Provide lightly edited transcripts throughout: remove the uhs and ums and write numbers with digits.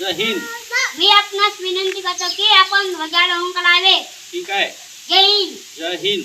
जय हिंद. मी आपणास विनंती करतो की आपण ध्वजारोहण करावे. ठीक आहे. जय हिंद. जय हिंद.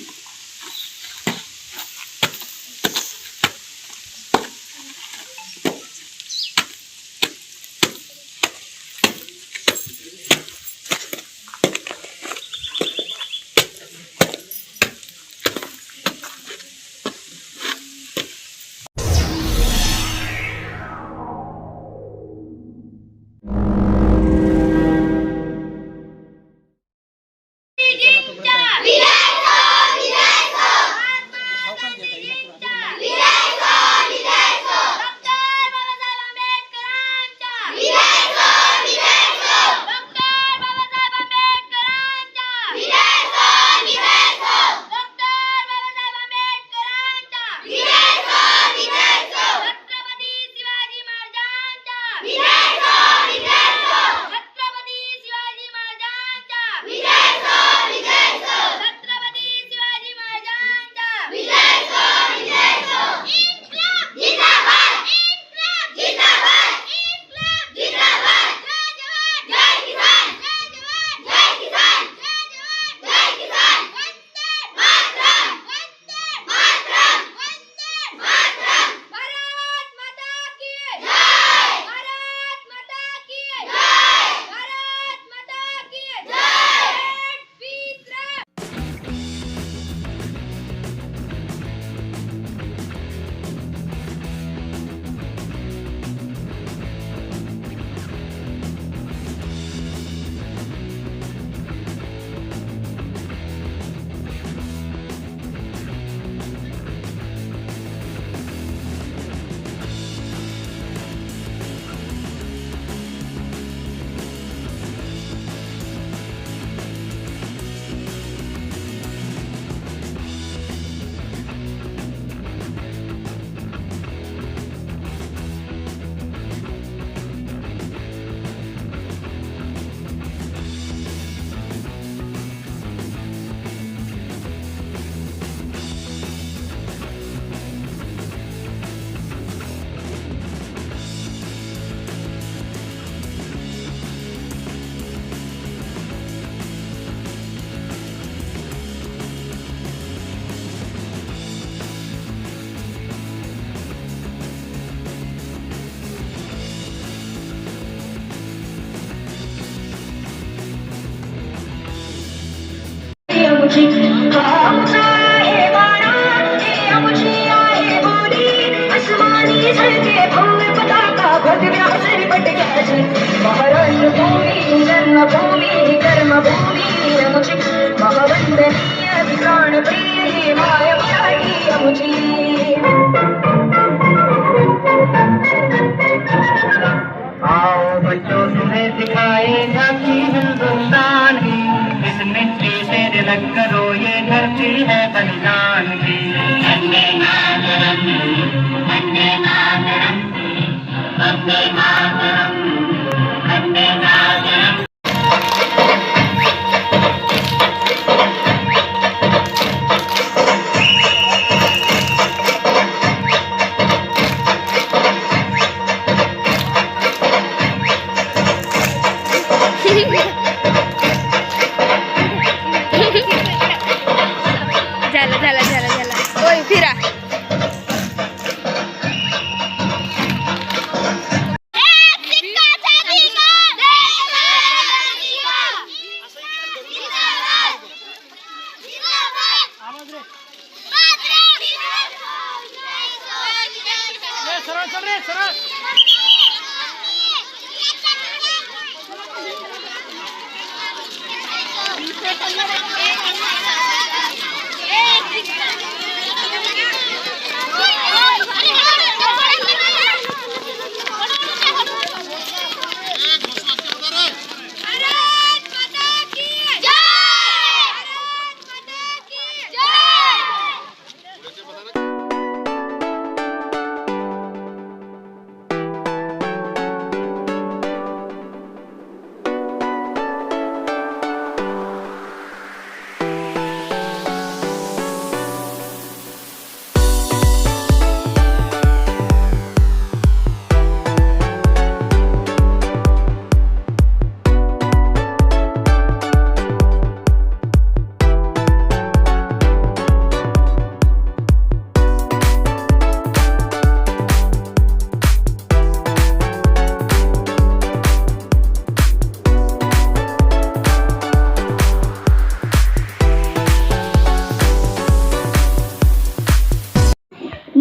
महाराष्ट्र भूमी जन्मभूमी कर्मभूमी आमची महावंदनीय प्राण प्रिय ही माय मराठी आमची. आओ बच्चों तुम्हें सिखाएगा कि हिंदुस्तान की इस मिट्टी से तिलक करो ये धरती है बलिदान की. वंदे मातरम वंदे मातरम वंदे मातरम वंदे मातरम. झाला ओय फिरा.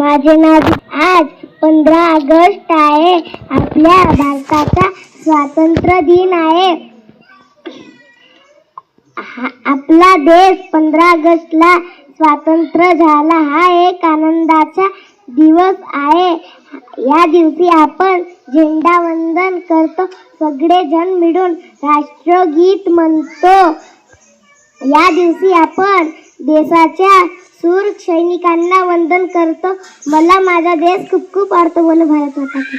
माझे नाव. आज 15 ऑगस्ट आहे. आपल्या भारताचा स्वातंत्र्य दिन आहे. आपला देश 15 ऑगस्टला स्वातंत्र्य झाला. हा एक आनंदाचा दिवस आहे. या दिवशी आपण झेंडा वंदन करतो. सगळेजण मिळून राष्ट्रगीत म्हणतो. या दिवशी आपण देशाच्या शूर सैनिकांना वंदन करतो. मला माझा देश खूप खूप आवडतो. बोलो भारत माता की.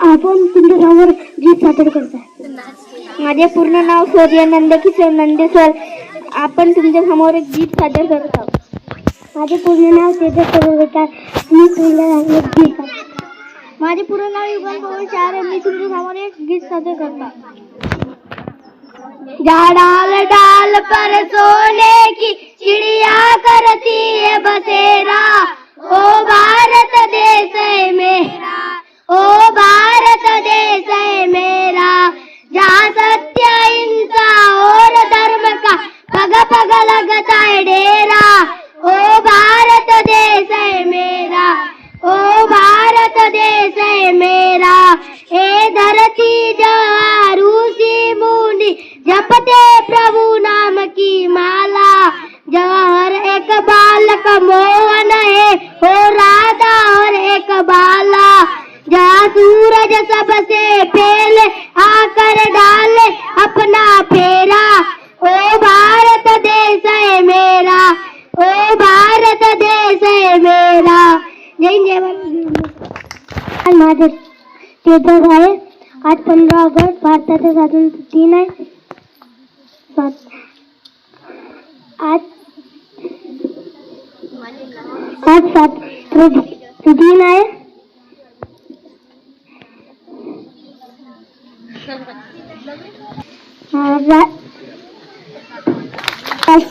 आपण तुमच्यासमोर गीत सादर करतो. माझे पूर्ण नाव सूर्य नंदकिशोर नंदेश्वर. आपण तुमच्या समोर एक गीत सादर करत आहोत. माझे पूर्ण नाव तेजस सरोगेकर. मी तुमच्या गीत. माझे पूर्ण नाव युगल पवन चार. मी तुमच्या समोर एक गीत सादर करतो. डाल डाल पर सोने की चिड़िया करती है बसेरा. ओ भारत देश है मेरा, ओ भारत देश है मेरा. जहाँ सत्य अहिंसा और धर्म का पग पग लगता है डेरा. ओ भारत देश है मेरा, ओ भारत देश है मेरा. ए धरती जहाँ रूसी मुनि जपते प्रभु नाम की माला. जहाँ हर एक बालक मोहन है, हो राधा हर एक बाला. जहाँ सूरज सबसे पहले आकर डाले अपना फेरा. ओ भारत देश है मेरा, ओ भारत देश है मेरा. जय जय माझे तेजस आहे. आज 15 ऑगस्ट भारताचा स्वातंत्र्य दिन आहे. आज स्वातंत्र्य दिन आहे.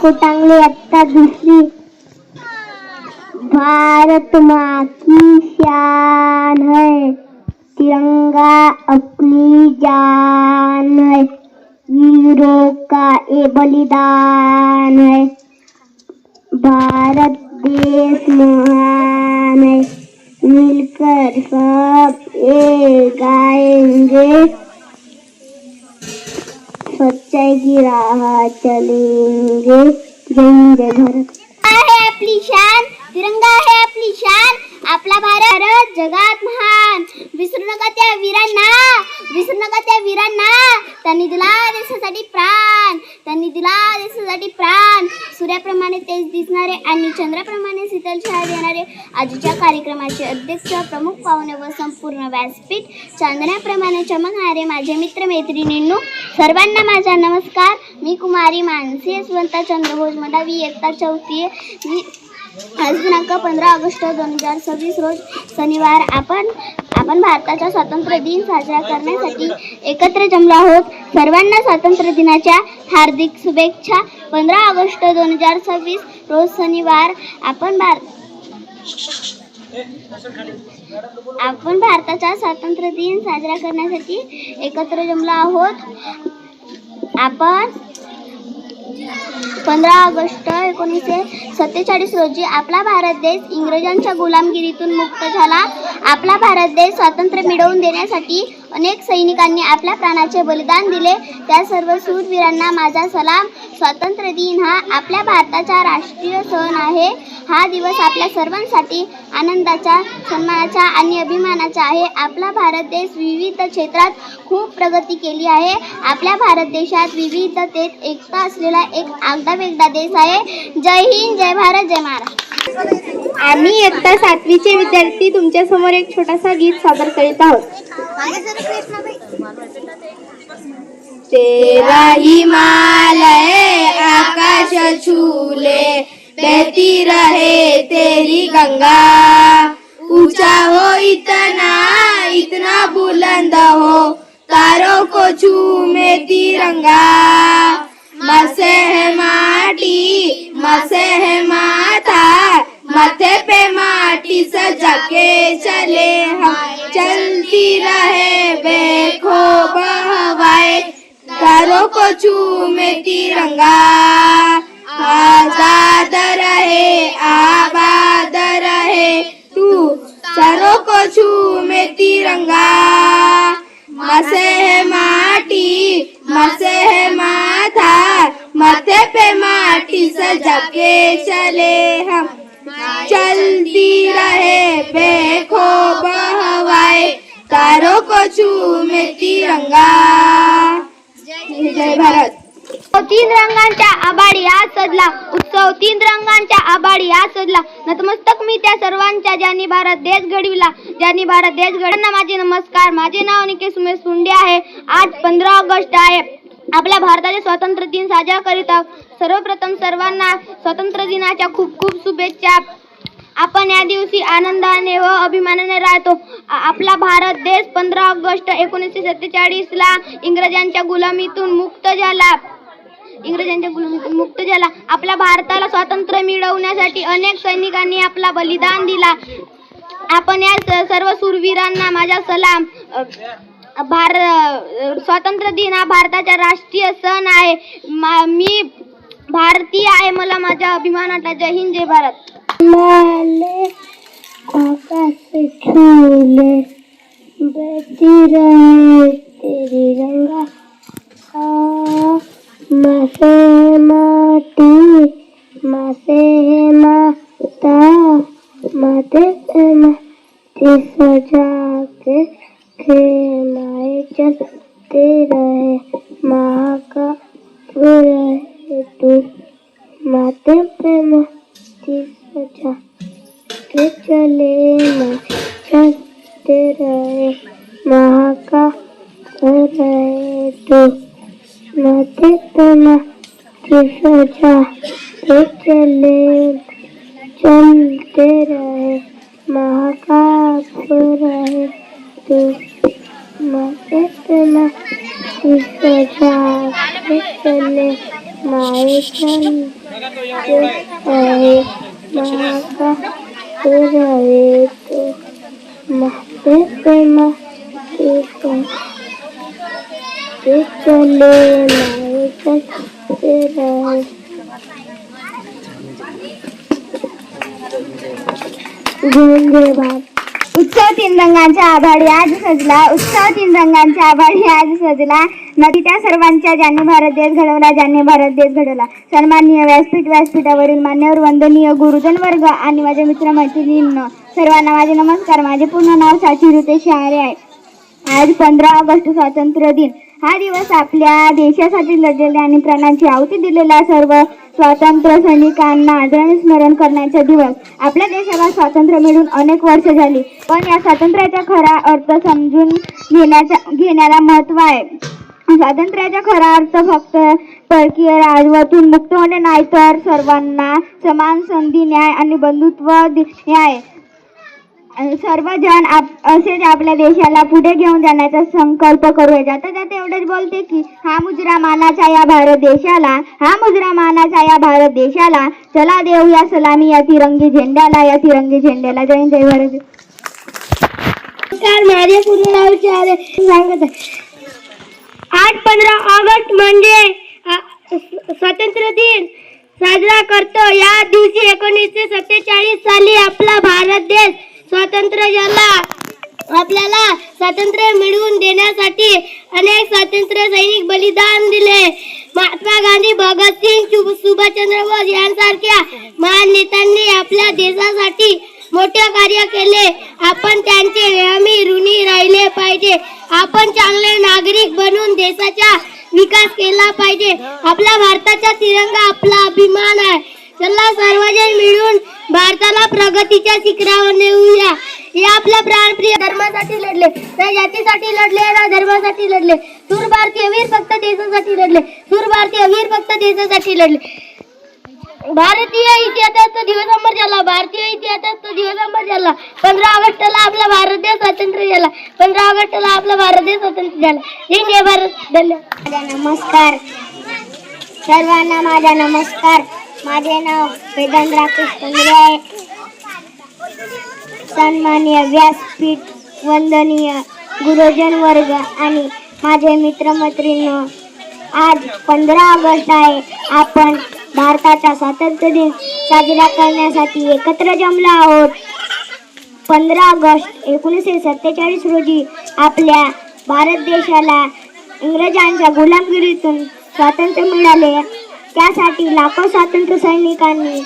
को टांगले आता दुसरी. भारत माँ की शान है, तिरंगा अपनी जान है. वीरों का ये बलिदान है. भारत देश महान है. मिलकर सब एक गाएंगे. सच्चाई की राह चलेंगे. जय जय भारत. है आपली शान, तिरंगा है आपली शान. आपला भारत जगात महान. विसरू नका त्या वीरांना, विसरू नका त्या वीरांना. त्यांनी दिला देशासाठी प्राण, त्यांनी दिला देशासाठी प्राण. सूर्याप्रमाणे तेज दिसणारे आणि चंद्राप्रमाणे शीतल छाया देणारे आजच्या कार्यक्रमाचे अध्यक्ष, प्रमुख पाहुणे व संपूर्ण व्यासपीठ चांदण्याप्रमाणे चमकणारे माझे मित्रमैत्रिणींनो, सर्वांना माझा नमस्कार. मी कुमारी मानसी यशवंत चंद्रभोज मडावी, इयत्ता 4थी. आज दिनांक 15 ऑगस्ट 2026 रोज शनिवार आपण भारताचा स्वातंत्र्य दिन साजरा करण्यासाठी एकत्र जमलो आहोत. सर्वांना स्वातंत्र्य दिनाच्या हार्दिक शुभेच्छा. 15 ऑगस्ट 2026 रोज शनिवार आपण भारताचा स्वातंत्र्य दिन साजरा करण्यासाठी एकत्र जमलो आहोत. आपण 15 ऑगस्ट 1947 रोजी आपला भारत देश इंग्रजांच्या गुलामगिरीतून मुक्त झाला. आपला भारत देश स्वातंत्र्य मिळवून देण्यासाठी अनेक सैनिकांनी आपल्या प्राणाचे बलिदान दिले. त्या सर्व शूरवीरांना माझा सलाम. स्वातंत्र्य दिन हा आपल्या भारताचा राष्ट्रीय सण आहे. हा दिवस आपल्या सर्वांसाठी आनंदाचा, सन्मानाचा आणि अभिमानाचा आहे. आपला भारत देश विविध क्षेत्रात खूप प्रगती केली आहे. आपल्या भारत देशात विविधतेत एकता असलेला एक आगळावेगळा देश आहे. जय हिंद, जय भारत, जय महाराष्ट्र. आम्ही इयत्ता 7वीचे विद्यार्थी तुमच्या समोर एक छोटासा गीत सादर करीत आहोत. तेरा हिमालय आकाश छूले, बहती रहे तेरी गंगा. ऊंचा हो इतना, इतना बुलंद हो, तारों को चूमे तिरंगा. मसे है माटी, मसे है माथा, माथे पे माटी सजा के चले हम. चलती रहे बेखौफ हवाएं, तारों को चूमे तिरंगा. आजाद रहे मासे है माटी, मासे है माथा, माथे पे माटी सजा के चले हम, चलती रहे बेखौफ हवाएं, तारों को चूमे तिरंगा। जय भारत। तीन रंगांच्या आभाळी आज सजला उत्सव, तीन रंगांच्या आभाळी आज सजला, नतमस्तक मी त्या सर्वांच्या ज्यांनी भारत देश घडविला, ज्यांनी भारत देश घडवला. माझे नमस्कार. माझे नाव निकेश उमेश सुंडे आहे. आज 15 ऑगस्ट आहे. आपल्या भारताचे स्वातंत्र्य दिन साजरा करीत आहोत. सर्वप्रथम सर्वांना स्वातंत्र्य दिनाच्या खूप खूप शुभेच्छा. आपण या दिवशी आनंदाने व अभिमानाने राहतो. आपला भारत देश 15 ऑगस्ट 1947 ला इंग्रजांच्या गुलामीतून मुक्त झाला. आपल्या भारताला स्वातंत्र्य मिळवण्यासाठी अनेक सैनिकांनी आपला बलिदान दिला. आपण या सर्व शूरवीरांना माझा सलाम. स्वातंत्र्य दिन हा भारताचा राष्ट्रीय सण आहे. मी भारतीय आहे, मला माझा अभिमान वाटला. जय हिंद, जय भारत. आकाश छूले बहती रहे तेरी गंगा, मासे माटी मासे माता, माते पे माटी सजा के खेमाए चलते रहे, माँ का रहे तू, माते पे माटी सजा के चले चलते रहे, माँ का रहे तू, माते पे माटी सजा के चले चलते रहे, माँ का रहे तू, माते पे माटी सजा के चले माए चलते रहे, माँ का रहे तू, माते पे माटी सजा के चले माए चलते रहे. जय भारत. उत्सव तीन रंगांच्या आभाळी आज सजला. उत्सव तीन रंगांच्या आभाळी आज सजला. नदी त्या सर्वांच्या ज्यांनी भारत देश घडवला, ज्यांनी भारत देश घडवला. सन्माननीय व्यासपीठावरील मान्यवर वंदनीय गुरुजन वर्ग आणि माझ्या मित्रमैत्रिणींनो, सर्वांना माझे नमस्कार. माझे पूर्ण नाव साची रुतेश शहारे आहे. आज 15 ऑगस्ट स्वातंत्र्य दिन हा दिवस आपल्या देशासाठी लढलेल्या आणि प्राणांची आहुती दिलेल्या सर्व स्वातंत्र्य सैनिकांना आदराने स्मरण करण्याचा दिवस. आपल्या देशाला स्वातंत्र्य मिळून अनेक वर्ष झाली, पण या स्वातंत्र्याचा खरा अर्थ समजून घेण्याला महत्त्व आहे. स्वातंत्र्याचा खरा अर्थ फक्त परकीय राजवटीतून मुक्त होणे नाही, तर सर्वांना समान संधी, न्याय आणि बंधुत्व न्याय सर्वजण असेच आपल्या देशाला पुढे घेऊन जाण्याचा संकल्प करूया. जाता जाता एवढंच बोलते की हा मुजरा मानाचा या भारत देशाला, हा मुजरा मानाचा या भारत देशाला, चला देऊया सलामी या तिरंगी झेंड्याला, या तिरंगी झेंड्याला. जय हिंद, जय भारत. माझे पूर्ण नाव सांगत आहे. आज 15 ऑगस्ट म्हणजे स्वातंत्र्य दिन साजरा करतो. या दिवशी 1947 साली आपला भारत देश स्वातंत्र्य झाला. आपल्याला स्वातंत्र्य मिळवून देण्यासाठी अनेक स्वातंत्र्य सैनिक बलिदान दिले. महात्मा गांधी, भगतसिंग, सुभाषचंद्र बोस यांसारख्या महान नेत्यांनी आपल्या देशासाठी मोठे कार्य केले. आपण त्यांचे नेहमी ऋणी राहिले पाहिजे. आपण चांगले नागरिक बनून देशाचा विकास केला पाहिजे. आपल्या भारताचा तिरंगा आपला अभिमान आहे. चला सर्वजण मिळून भारताला प्रगतीच्या शिखरावर नेऊया. हे आपल्या प्राणप्रिय धर्मासाठी लढले, त्या जातीसाठी लढले, ना धर्मासाठी लढले. शूर भारतीय वीर फक्त देशासाठी लढले, शूर भारतीय वीर फक्त देशासाठी लढले. भारतीय इतिहासाचा दिवस अमर झाला, भारतीय इतिहासाचा दिवस अमर झाला. 15 ऑगस्टला आपला भारत देश स्वातंत्र्य झाला. 15 ऑगस्टला आपला भारत देश स्वातंत्र्य झाला. जय भारत. धन्यवाद. नमस्कार सर्वांना. माझा नमस्कार. माझे नाव वेदांत राकेश कंगरे आहे. सन्माननीय व्यासपीठ, वंदनीय गुरुजन वर्ग आणि माझे मित्रमैत्रिणी, आज 15 ऑगस्ट आहे. आपण भारताचा स्वातंत्र्य दिन साजरा करण्यासाठी एकत्र जमलो आहोत. 15 ऑगस्ट 1947 रोजी आपल्या भारत देशाला इंग्रजांच्या गुलामगिरीतून स्वातंत्र्य मिळाले, त्यासाठी लाखो स्वातंत्र्य सैनिकांनी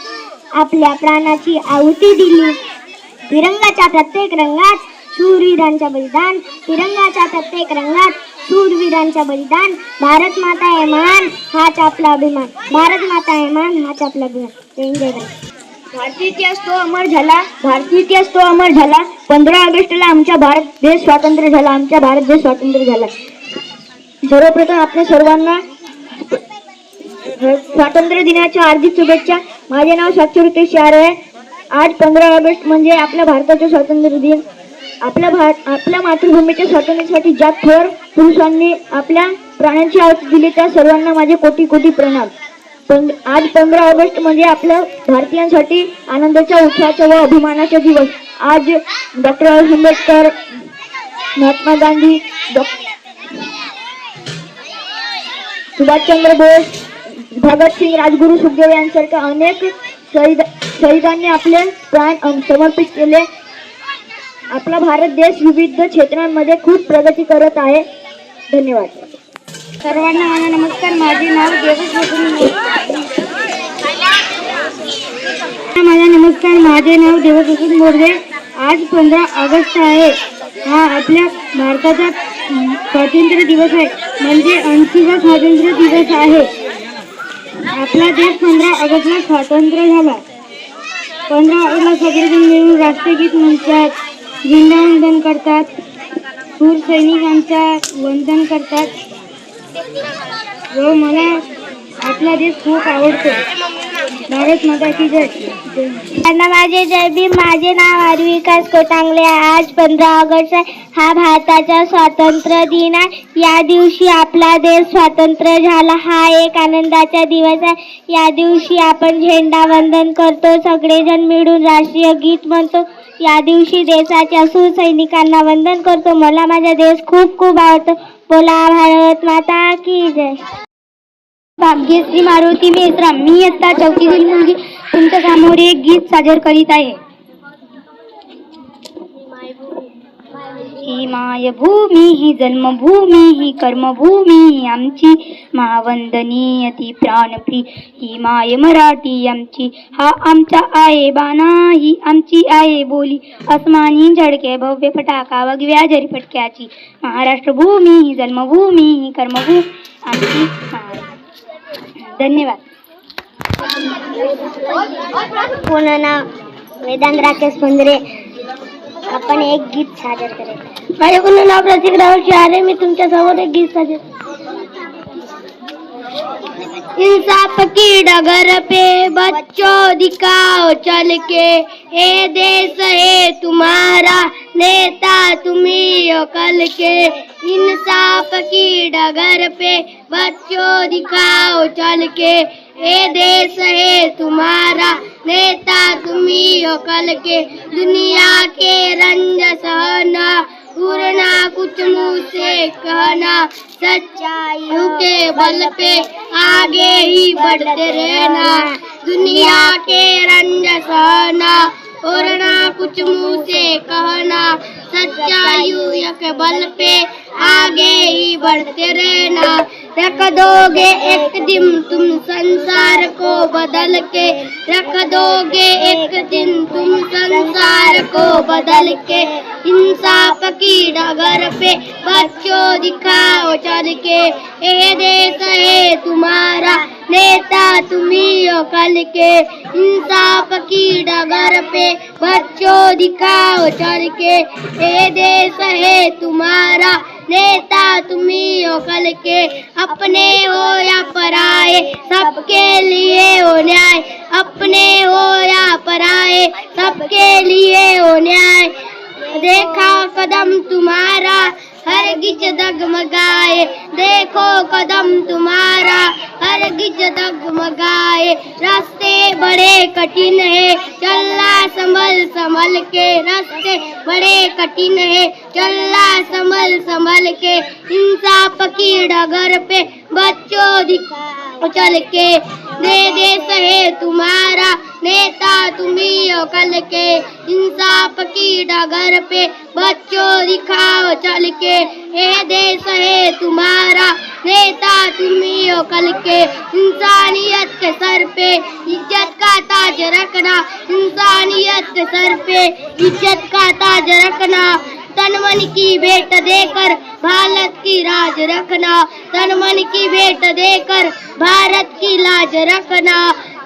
आपल्या प्राणाची आहुती दिली. तिरंगाच्या प्रत्येक रंगात शूरवीरांच्या बलिदान, तिरंगाच्या प्रत्येक रंगात शूरवीरांच्या बलिदान. भारत माता आहे महान हाच आपला अभिमान, भारत माता आहे महान हाच आपला अभिमान. जय भारत. भारतीय इतिहास तो अमर झाला, भारतीय इतिहास तो अमर झाला. 15 ऑगस्टला आमचा भारत देश स्वातंत्र्य झाला, आमचा भारत देश स्वातंत्र्य झाला. सर्वप्रथम आपल्या सर्वांना स्वातंत्र्य दिनाच्या हार्दिक शुभेच्छा. माझे नाव साक्षर शार आहे. आज 15 ऑगस्ट म्हणजे आपल्या भारताचे स्वातंत्र्य दिन. आपल्या मातृभूमीच्या स्वातंत्र्यासाठी ज्या थोर पुरुषांनी आपल्या प्राणांची आहुती दिली त्या सर्वांना माझे कोटी कोटी प्रणाम. आज 15 ऑगस्ट म्हणजे आपल्या भारतीयांसाठी आनंदाचा, उत्साहाचा व अभिमानाचा दिवस. आज डॉक्टर आंबेडकर, महात्मा गांधी, सुभाषचंद्र बोस, भगतसिंग, राजगुरू, सुखदेव यांसारख्या अनेक शहीदांनी आपले प्राण समर्पित केले. आपला भारत देश विविध क्षेत्रांमध्ये खूप प्रगती करत आहे. धन्यवाद. सर्वांना माझा नमस्कार. माझे नाव देवस मोरगे. आज 15 ऑगस्ट आहे. हा आपल्या भारताचा स्वातंत्र्य दिवस आहे, म्हणजे 80वा स्वातंत्र्य दिवस आहे. आपला देश 15 ऑगस्टला स्वातंत्र्य झाला. 15 ऑगस्टला सगळेजण मिळून राष्ट्रगीत म्हणतात, झेंडावंदन करतात, शूर सैनिकांचा वंदन करतात व मला आपला देश खूप आवडतो. भारत माता की जय. माझे जय भीम. माझे नाव आरवी विकास कोटांगले. आज 15 ऑगस्ट हा भारताचा स्वातंत्र्य दिन आहे. या दिवशी आपला देश स्वातंत्र्य झाला. हा एक आनंदाचा दिवस आहे. या दिवशी आपण झेंडा वंदन करतो, सगळेजण मिळून राष्ट्रीय गीत म्हणतो. या दिवशी देशाच्या शूर सैनिकांना वंदन करतो. मला माझा देश खूप खूप आवडतो. बोला भारत माता की जय. भाग्यश्री मारुती मेश्राम. मी इयत्ता 4वीतील मुलगी तुमच्या समोर एक गीत सादर करीत आहे. ही मायभूमी, ही जन्मभूमी, ही कर्मभूमी, ही आमची महावंदनीय ती प्राणप्रिय. ही माय मराठी आमची, हा आमचा आहे बाणा, ही आमची आहे बोली. अस्मानी झडके भव्य फटाका वगव्या जरी फटक्याची. महाराष्ट्र भूमी, ही जन्मभूमी, ही कर्मभूमी आमची. धन्यवाद. पूर्ण नाव वेदांत राकेश पंधरे. आपण एक गीत सादर करेल. माझे पूर्ण नाव प्रतीक राहुल शहारे. मी तुमच्या समोर एक गीत सादर. इंसाफ की डगर पे बच्चों दिखाओ चल के, ये देश है तुम्हारा नेता तुम्ही हो कल के. इंसाफ की डगर पे बच्चों दिखाओ चल के, ये देश है तुम्हारा नेता तुम्ही हो कल के. दुनिया के रंज सहना, उड़ना कुछ मुँह से कहना, सच्चाइयों के बल पे आगे ही बढ़ते रहना. दुनिया के रंज सहना, उड़ना कुछ मुँह से कहना, सच्चाइयों के बल पे आगे ही बढ़ते रहना. रख दोगे एक दिन तुम संसार को बदल के, रख दोगे एक दिन तुम संसार को बदल के. इंसाफ की डगर पे बच्चों दिखाओ चल के, ये देश है तुम्हारा नेता तुम्ही हो कल के. इंसाफ की डगर पे बच्चों दिखाओ चल के, ये देश है तुम्हारा नेता तुम्ही हो कल के. अपने हो या पराए सबके लिए हो न्याय, अपने हो या पराए सबके लिए हो न्याय. देखा कदम तुम्हारा हरगिज डगमगाए, देखो कदम तुम्हारा हरगिज डगमगाए. रास्ते बड़े कठिन है चलना संभल संभल के, रास्ते बड़े कठिन है चलना संभल संभल के. इंसाफ की डगर पे बच्चों दिखाओ चल के, दे देश है तुम्हारा, नेता तुम्ही हो कल के, इंसाफ की डगर पे बच्चों दिखाओ चल के, ये देश है तुम्हारा, नेता तुम्ही हो कल के, इंसानियत के सर पे इज्जत का ताज रखना, इंसानियत के सर पे इज्जत का ताज रखना, तन मन की भेंट देकर भारत की राज रखना, तन मन की भेंट देकर भारत की लाज रखना,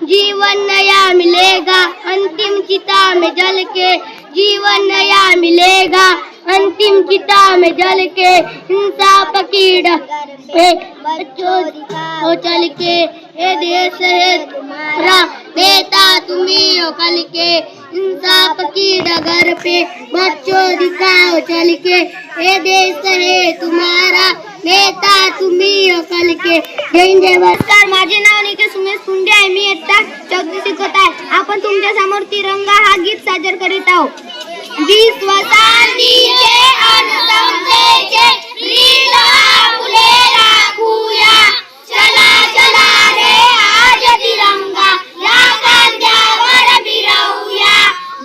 जीवन नया मिलेगा अंतिम चिता में जल के, जीवन नया मिलेगा अंतिम चिता में जल के, इंसाफ की डगर पे बच्चों दिखाओ चल के, ये देश है तुम्हारा, नेता तुम्ही हो कल के, इंसाफ की डगर पे बच्चों दिखाओ चल के, ये देश है तुम्हारा, नेता तुम्ही हो कल के. जय हिंद जय भारत. माझे नाव निकेश उमेश पुंडे आहे. मी इयत्ता 4वी शिकत आहे. आपण तुमच्या समोर तिरंगा हा गीत सादर करीत आहोत. विश्वशांतीचे अन समतेचे रीत आपुले राखूया, चला चला रे आज तिरंगा या खांद्यावर मिरवूया,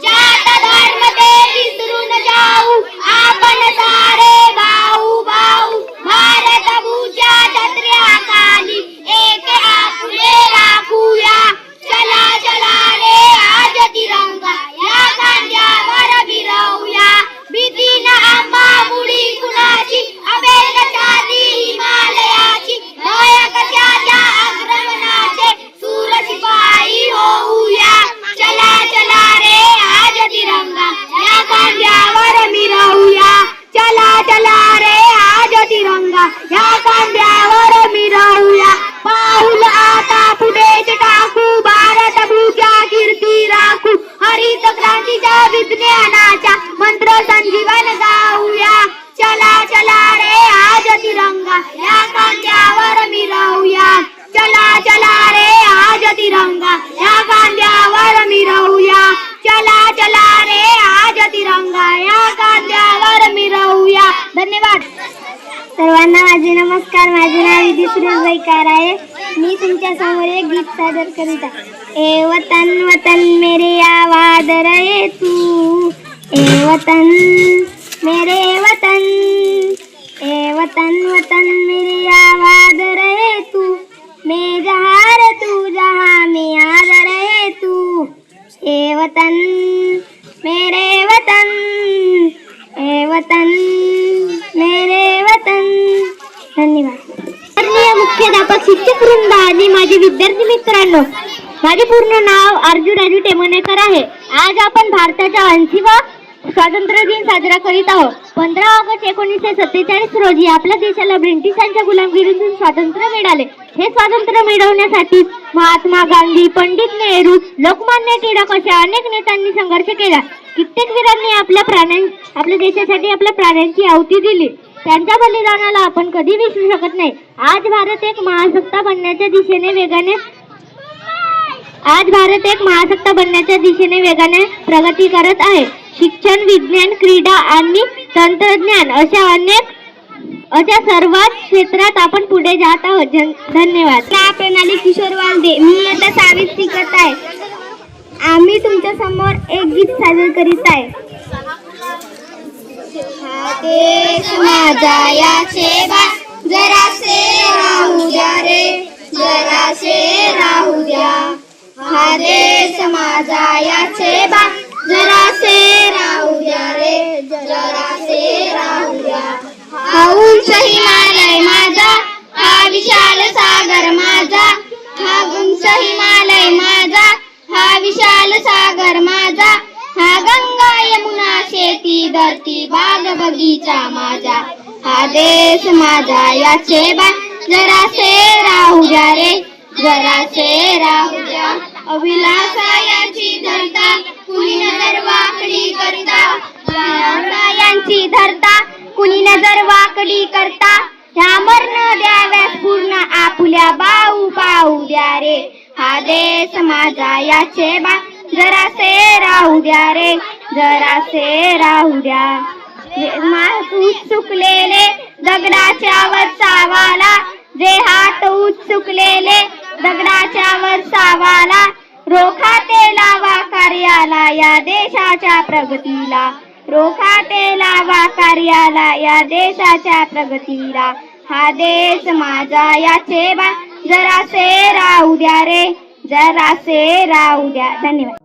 जात धर्म ते विसरून जाऊ आपण सारे भाऊ भाऊ, भारत भूच्या छत्र्याखाली एक आपुले राखूया, चला चला रे आज तिरंगा या खांद्यावर मिरवूया, भीती न आंबा मुडी कुणाची, अभेद छाती हिमालयाची, भय कशाच्या आक्रमणाचे सूर शिपाई होऊया, चला चला रे आज तिरंगा या खांद्यावर मिरवूया, चला चला रे आज तिरंगा या खांद्यावर मिरवूया, पाऊल आता पुढेच टाकू, भारत भूच्या कीर्ती राखू, हरित क्रांतीच्या विज्ञानाच्या मंत्र संजीवन गाऊया, चला चला रे आज तिरंगा या खांद्यावर मिरवूया, चला चला रे आज तिरंगा या खांद्यावर मिरवूया, चला चला रे आज तिरंगा या खांद्यावर मिरवूया. धन्यवाद. सर्वांना माझे नमस्कार. माझे नाव विधी सुरेश बैकार आहे. मी तुमच्या समोर एक गीत सादर करीत आहे. ए वतन वतन मेरे आवाज रहे तू, ए वतन मेरे वतन, ए वतन वतन मेरे आवाज रहे तू, मैं जहाँ रे तू जहाँ मैं याद रहे तू, ए वतन मेरे वतन, ए वतन मेरे वतन. धन्यवाद. माननीय मुख्याध्यापक, शिक्षक वृंद आणि माझे विद्यार्थी मित्रांनो, माझे पूर्ण नाव अर्जुन राजू टेमनेकर आहे. आज आपण भारताच्या 80वा स्वातंत्र्य दिन साजरा करीत आहोत. 15 ऑगस्ट 1947 रोजी आपल्या देशाला ब्रिटिशांच्या गुलामगिरीतून स्वातंत्र्य मिळाले. हे स्वातंत्र्य मिळवण्यासाठी महात्मा गांधी, पंडित नेहरू, लोकमान्य टिळक अशा अनेक नेत्यांनी संघर्ष केला. कित्येक वीरांनी आपल्या देशासाठी आपल्या प्राणांची आहुती दिली. त्यांच्या बलिदानाला आपण कधी विसरू शकत नाही. आज भारत एक महासत्ता बनण्याच्या दिशेने वेगाने प्रगती करत आहे. शिक्षण, विज्ञान, क्रीडा आणि तंत्रज्ञान अशा सर्वच क्षेत्रात आपण पुढे जात आहोत. धन्यवाद. ना प्रणाली किशोर वालदे. मी आता 6वीत शिकत आहे. आम्ही तुमच्या समोर एक गीत सादर करीत आहे. हा देश माझा याचे बा जरासे राहू द्या रे, जरासे राहू द्या. हा देश माझा याचे बा जरासे राहू द्या रे, जरासे राहू द्या. हा उंच हिमालय माझा, हा विशाल सागर माझा, हा उंच हिमालय माझा, हा विशाल सागर माझा, हा गंगा यमुना शेती धरती बाग बगीचा माझा. हा देश माझा याचे बा जरासे राहू द्या रे, जरासे राहू द्या. अभिलाषायांची धरता कुणी नजर वाकडी करता, अभिलाषायांची धरता कुणी नजर वाकडी करता. ह्या मरण द्याव्यास पूर्ण आपुल्या बाऊ पाहू द्या रे. हा देश माझा याचे बा जरासे राहू द्या रे, जरासे राहू द्या. चुकलेले दगडाच्या वर चावाला, जे हात उचुकलेले दगडाच्या वर सावाला, रोखा ते लावा कार्याला या देशाच्या प्रगतीला, रोखा ते लावा कार्याला या देशाच्या प्रगतीला. हा देश माझा याचे बा जरासे राहू द्या रे, जरासे राहू द्या. धन्यवाद.